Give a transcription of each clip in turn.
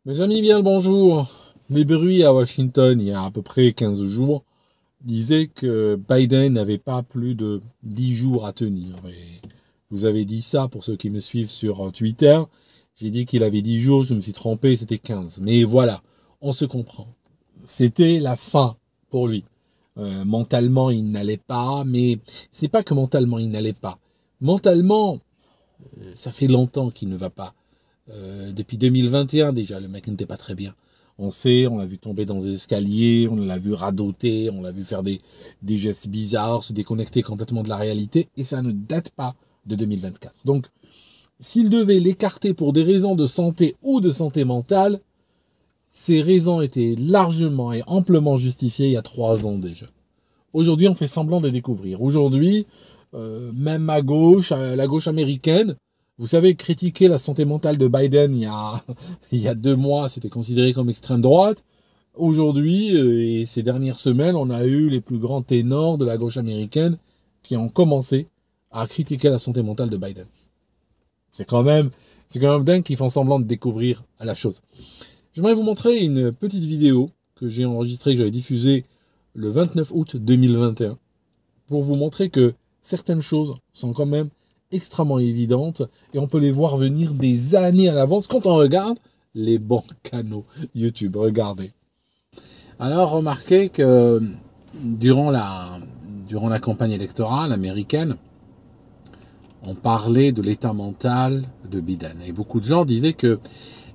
Mes amis, bien le bonjour. Les bruits à Washington, il y a à peu près 15 jours, disaient que Biden n'avait pas plus de 10 jours à tenir. Et je vous avez dit ça pour ceux qui me suivent sur Twitter. J'ai dit qu'il avait 10 jours, je me suis trompé, c'était 15. Mais voilà, on se comprend. C'était la fin pour lui. Mentalement, il n'allait pas, mais c'est pas que mentalement, il n'allait pas. Mentalement, ça fait longtemps qu'il ne va pas. Depuis 2021 déjà, le mec n'était pas très bien. On sait, on l'a vu tomber dans des escaliers, on l'a vu radoter, on l'a vu faire des gestes bizarres, se déconnecter complètement de la réalité, et ça ne date pas de 2024. Donc, s'il devait l'écarter pour des raisons de santé ou de santé mentale, ces raisons étaient largement et amplement justifiées il y a 3 ans déjà. Aujourd'hui, on fait semblant de les découvrir. Aujourd'hui, même à gauche, la gauche américaine, vous savez, critiquer la santé mentale de Biden il y a 2 mois, c'était considéré comme extrême droite. Aujourd'hui, et ces dernières semaines, on a eu les plus grands ténors de la gauche américaine qui ont commencé à critiquer la santé mentale de Biden. C'est quand même, c'est quand même dingue qu'ils font semblant de découvrir à la chose. J'aimerais vous montrer une petite vidéo que j'ai enregistrée, que j'avais diffusée le 29 août 2021, pour vous montrer que certaines choses sont quand même extrêmement évidentes et on peut les voir venir des années à l'avance quand on regarde les bons canaux YouTube. Regardez. Alors, remarquez que durant la campagne électorale américaine, on parlait de l'état mental de Biden. Et beaucoup de gens disaient que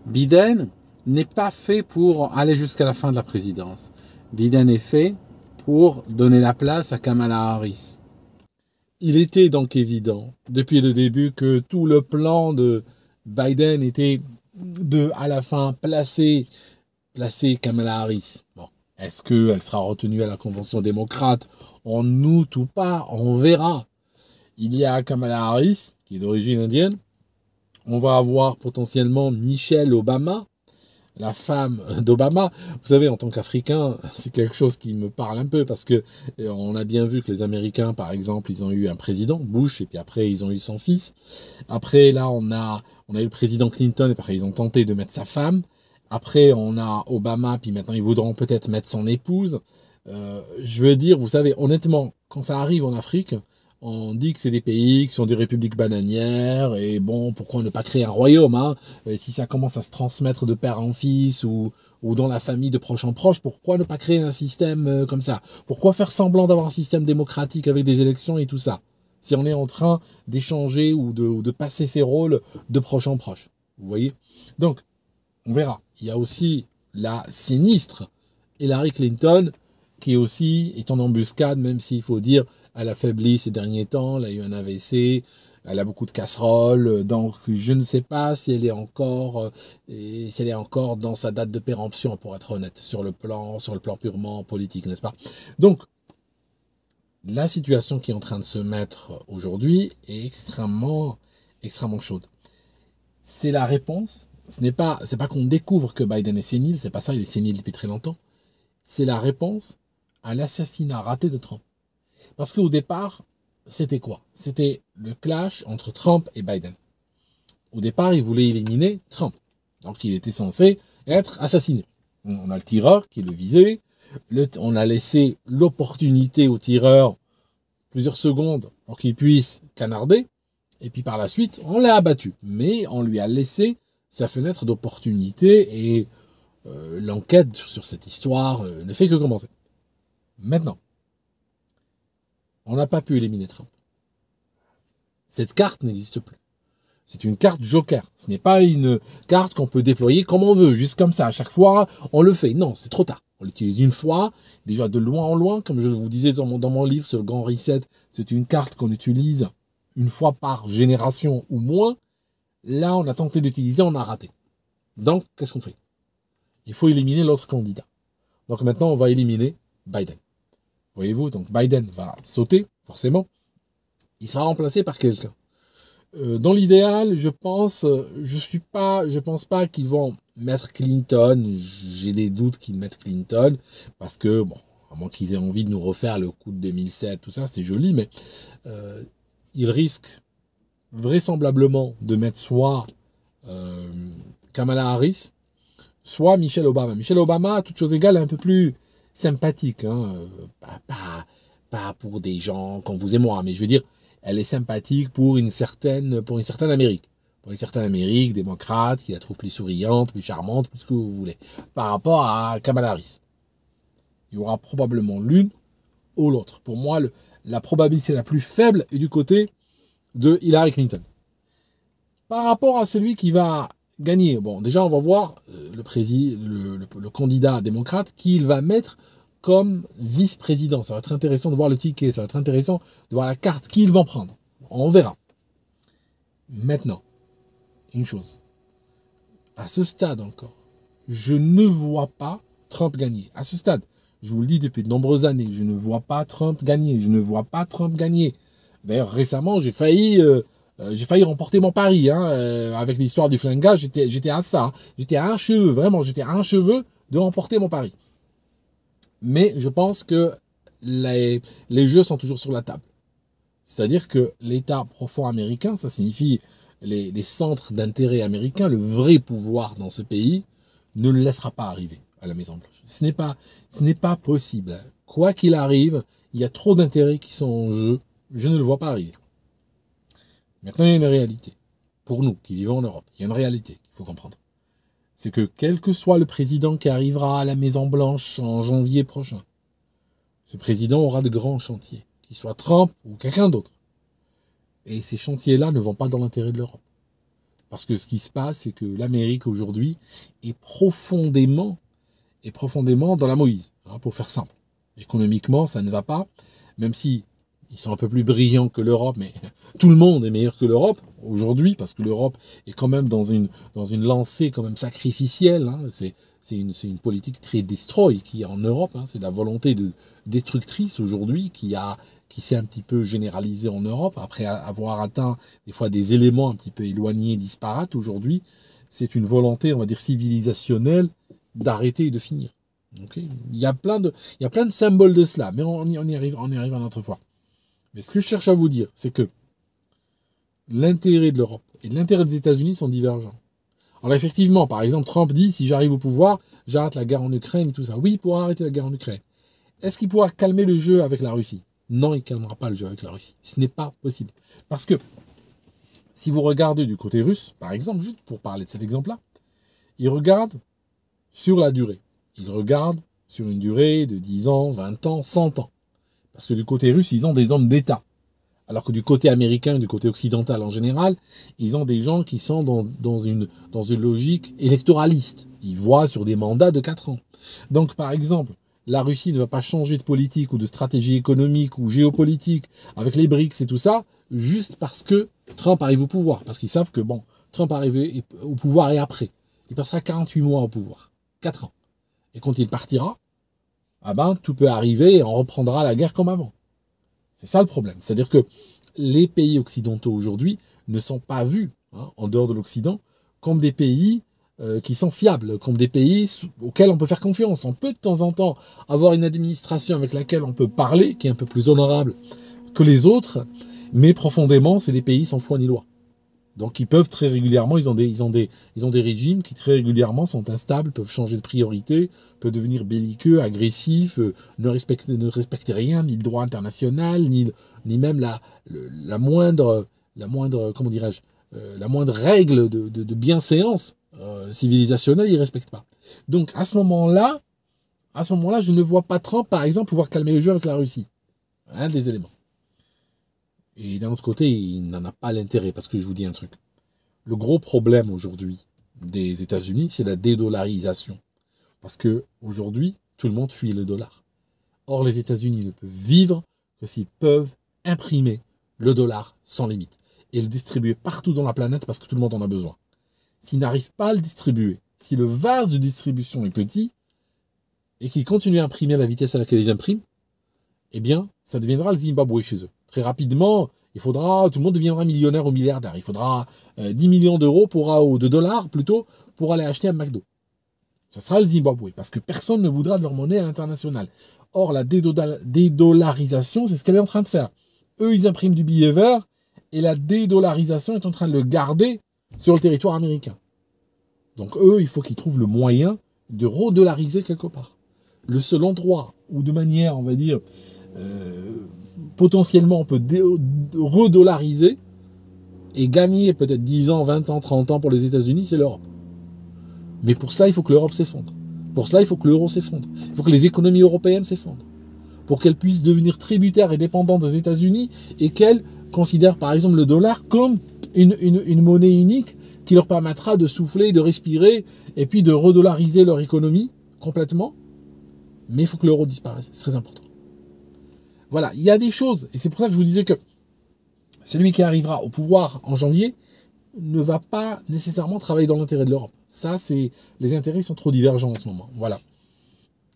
Biden n'est pas fait pour aller jusqu'à la fin de la présidence. Biden est fait pour donner la place à Kamala Harris. Il était donc évident depuis le début que tout le plan de Biden était de, à la fin, placer Kamala Harris. Bon, est-ce qu'elle sera retenue à la convention démocrate en août ou pas? On verra. Il y a Kamala Harris, qui est d'origine indienne. On va avoir potentiellement Michelle Obama, la femme d'Obama. Vous savez, en tant qu'Africain, c'est quelque chose qui me parle un peu parce que on a bien vu que les Américains, par exemple, ils ont eu un président, Bush, et puis après, ils ont eu son fils. Après, là, on a eu le président Clinton, et après, ils ont tenté de mettre sa femme. Après, on a Obama, puis maintenant, ils voudront peut-être mettre son épouse. Je veux dire, vous savez, honnêtement, quand ça arrive en Afrique, on dit que c'est des pays qui sont des républiques bananières, et bon, pourquoi ne pas créer un royaume, hein? Si ça commence à se transmettre de père en fils, ou dans la famille de proche en proche, pourquoi ne pas créer un système comme ça? Pourquoi faire semblant d'avoir un système démocratique avec des élections et tout ça? Si on est en train d'échanger ou de passer ses rôles de proche en proche. Vous voyez? Donc, on verra. Il y a aussi la sinistre Hillary Clinton, qui aussi est en embuscade, même s'il faut dire, elle a faibli ces derniers temps, elle a eu un AVC, elle a beaucoup de casseroles, donc je ne sais pas si elle est encore dans sa date de péremption, pour être honnête, sur le plan purement politique, n'est-ce pas? Donc, la situation qui est en train de se mettre aujourd'hui est extrêmement, extrêmement chaude. C'est la réponse. C'est pas qu'on découvre que Biden est sénile, c'est pas ça, il est sénile depuis très longtemps. C'est la réponse à l'assassinat raté de Trump. Parce qu'au départ, c'était quoi? C'était le clash entre Trump et Biden. Au départ, il voulait éliminer Trump. Donc, il était censé être assassiné. On a le tireur qui le visait. On a laissé l'opportunité au tireur plusieurs secondes pour qu'il puisse canarder. Et puis par la suite, on l'a abattu. Mais on lui a laissé sa fenêtre d'opportunité et l'enquête sur cette histoire ne fait que commencer. Maintenant, on n'a pas pu éliminer Trump. Cette carte n'existe plus. C'est une carte joker. Ce n'est pas une carte qu'on peut déployer comme on veut, juste comme ça. À chaque fois, on le fait. Non, c'est trop tard. On l'utilise une fois, déjà de loin en loin, comme je vous disais dans mon livre sur le Grand Reset. C'est une carte qu'on utilise une fois par génération ou moins. Là, on a tenté d'utiliser, on a raté. Donc, qu'est-ce qu'on fait? Il faut éliminer l'autre candidat. Donc maintenant, on va éliminer Biden. Voyez-vous, donc Biden va sauter, forcément. Il sera remplacé par quelqu'un. Dans l'idéal, je pense pas qu'ils vont mettre Clinton. J'ai des doutes qu'ils mettent Clinton parce que bon, à moins qu'ils aient envie de nous refaire le coup de 2007, tout ça, c'est joli, mais ils risquent vraisemblablement de mettre soit Kamala Harris, soit Michelle Obama. Michelle Obama, toute chose égale, est un peu plus sympathique. Hein. Pas pour des gens comme vous et moi, mais je veux dire, elle est sympathique pour une certaine Amérique. Pour une certaine Amérique démocrate, qui la trouve plus souriante, plus charmante, plus ce que vous voulez. Par rapport à Kamala Harris. Il y aura probablement l'une ou l'autre. Pour moi, la probabilité la plus faible est du côté de Hillary Clinton. Par rapport à celui qui va gagner, bon, déjà, on va voir le candidat démocrate qui il va mettre comme vice-président. Ça va être intéressant de voir le ticket, ça va être intéressant de voir la carte, qui ils vont prendre. On verra. Maintenant, une chose. À ce stade encore, je ne vois pas Trump gagner. À ce stade, je vous le dis depuis de nombreuses années, je ne vois pas Trump gagner. Je ne vois pas Trump gagner. D'ailleurs, récemment, j'ai failli remporter mon pari. Avec l'histoire du flingage, j'étais à ça. Hein. J'étais à un cheveu, vraiment, j'étais à un cheveu de remporter mon pari. Mais je pense que les jeux sont toujours sur la table. C'est-à-dire que l'État profond américain, ça signifie les centres d'intérêt américains, le vrai pouvoir dans ce pays, ne le laissera pas arriver à la Maison-Blanche. Ce n'est pas possible. Quoi qu'il arrive, il y a trop d'intérêts qui sont en jeu. Je ne le vois pas arriver. Maintenant, il y a une réalité. Pour nous qui vivons en Europe, il y a une réalité qu'il faut comprendre. C'est que quel que soit le président qui arrivera à la Maison-Blanche en janvier prochain, ce président aura de grands chantiers, qu'il soit Trump ou quelqu'un d'autre. Et ces chantiers-là ne vont pas dans l'intérêt de l'Europe. Parce que ce qui se passe, c'est que l'Amérique aujourd'hui est profondément dans la Moïse, pour faire simple. Économiquement, ça ne va pas, même si ils sont un peu plus brillants que l'Europe, mais tout le monde est meilleur que l'Europe aujourd'hui, parce que l'Europe est quand même dans une lancée quand même sacrificielle. Hein. C'est une politique très destroy qui est en Europe. Hein. C'est la volonté destructrice aujourd'hui qui s'est un petit peu généralisée en Europe, après avoir atteint des fois des éléments un petit peu éloignés, disparates. Aujourd'hui, c'est une volonté, on va dire, civilisationnelle d'arrêter et de finir. Okay, il y a plein de symboles de cela, mais on y arrive une autre fois. Mais ce que je cherche à vous dire, c'est que l'intérêt de l'Europe et l'intérêt des États-Unis sont divergents. Alors effectivement, par exemple, Trump dit, si j'arrive au pouvoir, j'arrête la guerre en Ukraine et tout ça. Oui, il pourra arrêter la guerre en Ukraine. Est-ce qu'il pourra calmer le jeu avec la Russie? Non, il ne calmera pas le jeu avec la Russie. Ce n'est pas possible. Parce que, si vous regardez du côté russe, par exemple, juste pour parler de cet exemple-là, il regarde sur la durée. Il regarde sur une durée de 10 ans, 20 ans, 100 ans. Parce que du côté russe, ils ont des hommes d'État. Alors que du côté américain et du côté occidental en général, ils ont des gens qui sont dans une logique électoraliste. Ils voient sur des mandats de 4 ans. Donc, par exemple, la Russie ne va pas changer de politique ou de stratégie économique ou géopolitique avec les BRICS et tout ça, juste parce que Trump arrive au pouvoir. Parce qu'ils savent que, bon, Trump arrive au pouvoir et après. Il passera 48 mois au pouvoir. 4 ans. Et quand il partira, tout peut arriver et on reprendra la guerre comme avant. C'est ça le problème. C'est-à-dire que les pays occidentaux aujourd'hui ne sont pas vus, en dehors de l'Occident, comme des pays qui sont fiables, comme des pays auxquels on peut faire confiance. On peut de temps en temps avoir une administration avec laquelle on peut parler, qui est un peu plus honorable que les autres, mais profondément, c'est des pays sans foi ni loi. Donc ils peuvent très régulièrement, ils ont des régimes qui très régulièrement sont instables, peuvent changer de priorité, peuvent devenir belliqueux, agressifs, ne respecter rien, ni le droit international, ni même la moindre comment dirais-je, la moindre règle de bienséance civilisationnelle, ils ne respectent pas. Donc à ce moment-là, je ne vois pas Trump, par exemple, pouvoir calmer le jeu avec la Russie. Un des éléments. Et d'un autre côté, il n'en a pas l'intérêt, parce que je vous dis un truc. Le gros problème aujourd'hui des États-Unis, c'est la dédollarisation. Parce que aujourd'hui, tout le monde fuit le dollar. Or, les États-Unis ne peuvent vivre que s'ils peuvent imprimer le dollar sans limite et le distribuer partout dans la planète parce que tout le monde en a besoin. S'ils n'arrivent pas à le distribuer, si le vase de distribution est petit et qu'ils continuent à imprimer à la vitesse à laquelle ils impriment, eh bien, ça deviendra le Zimbabwe chez eux. Très rapidement, tout le monde deviendra millionnaire ou milliardaire. Il faudra 10 millions d'euros ou de dollars plutôt pour aller acheter un McDo. Ça sera le Zimbabwe parce que personne ne voudra de leur monnaie internationale. Or, la dédollarisation, c'est ce qu'elle est en train de faire. Eux, ils impriment du billet vert et la dédollarisation est en train de le garder sur le territoire américain. Donc eux, il faut qu'ils trouvent le moyen de redollariser quelque part. Le seul endroit où de manière, on va dire, potentiellement on peut redollariser et gagner peut-être 10 ans, 20 ans, 30 ans pour les États-Unis, c'est l'Europe. Mais pour cela, il faut que l'Europe s'effondre. Pour cela, il faut que l'euro s'effondre. Il faut que les économies européennes s'effondrent. Pour qu'elles puissent devenir tributaires et dépendantes des États-Unis et qu'elles considèrent par exemple le dollar comme une monnaie unique qui leur permettra de souffler, de respirer et puis de redollariser leur économie complètement. Mais il faut que l'euro disparaisse. C'est très important. Voilà, il y a des choses. Et c'est pour ça que je vous disais que celui qui arrivera au pouvoir en janvier ne va pas nécessairement travailler dans l'intérêt de l'Europe. Ça, les intérêts sont trop divergents en ce moment. Voilà.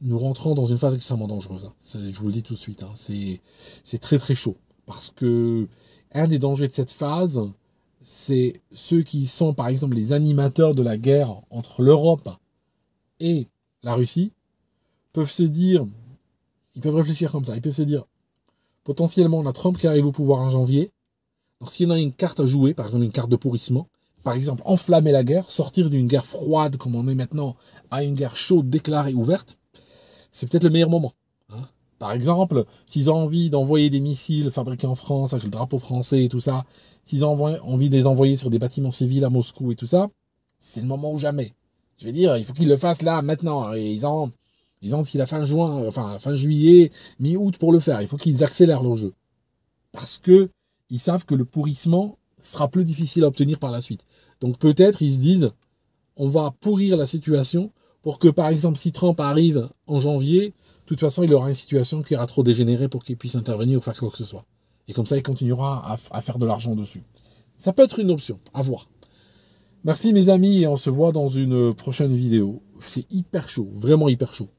Nous rentrons dans une phase extrêmement dangereuse. Je vous le dis tout de suite. C'est très très chaud. Parce que un des dangers de cette phase, c'est ceux qui sont par exemple les animateurs de la guerre entre l'Europe et la Russie peuvent se dire, ils peuvent réfléchir comme ça, ils peuvent se dire, potentiellement on a Trump qui arrive au pouvoir en janvier, donc s'il y en a une carte à jouer, par exemple une carte de pourrissement, par exemple enflammer la guerre, sortir d'une guerre froide comme on est maintenant à une guerre chaude, déclarée, ouverte, c'est peut-être le meilleur moment. Par exemple, s'ils ont envie d'envoyer des missiles fabriqués en France avec le drapeau français et tout ça, s'ils ont envie de les envoyer sur des bâtiments civils à Moscou et tout ça, c'est le moment ou jamais. Je veux dire, il faut qu'ils le fassent là, maintenant. Et ils ont d'ici la fin juin, enfin fin juillet, mi-août pour le faire. Il faut qu'ils accélèrent leur jeu. Parce que ils savent que le pourrissement sera plus difficile à obtenir par la suite. Donc peut-être ils se disent, on va pourrir la situation pour que, par exemple, si Trump arrive en janvier, de toute façon, il aura une situation qui ira trop dégénérée pour qu'il puisse intervenir ou faire quoi que ce soit. Et comme ça, il continuera à faire de l'argent dessus. Ça peut être une option, à voir. Merci mes amis, et on se voit dans une prochaine vidéo. C'est hyper chaud, vraiment hyper chaud.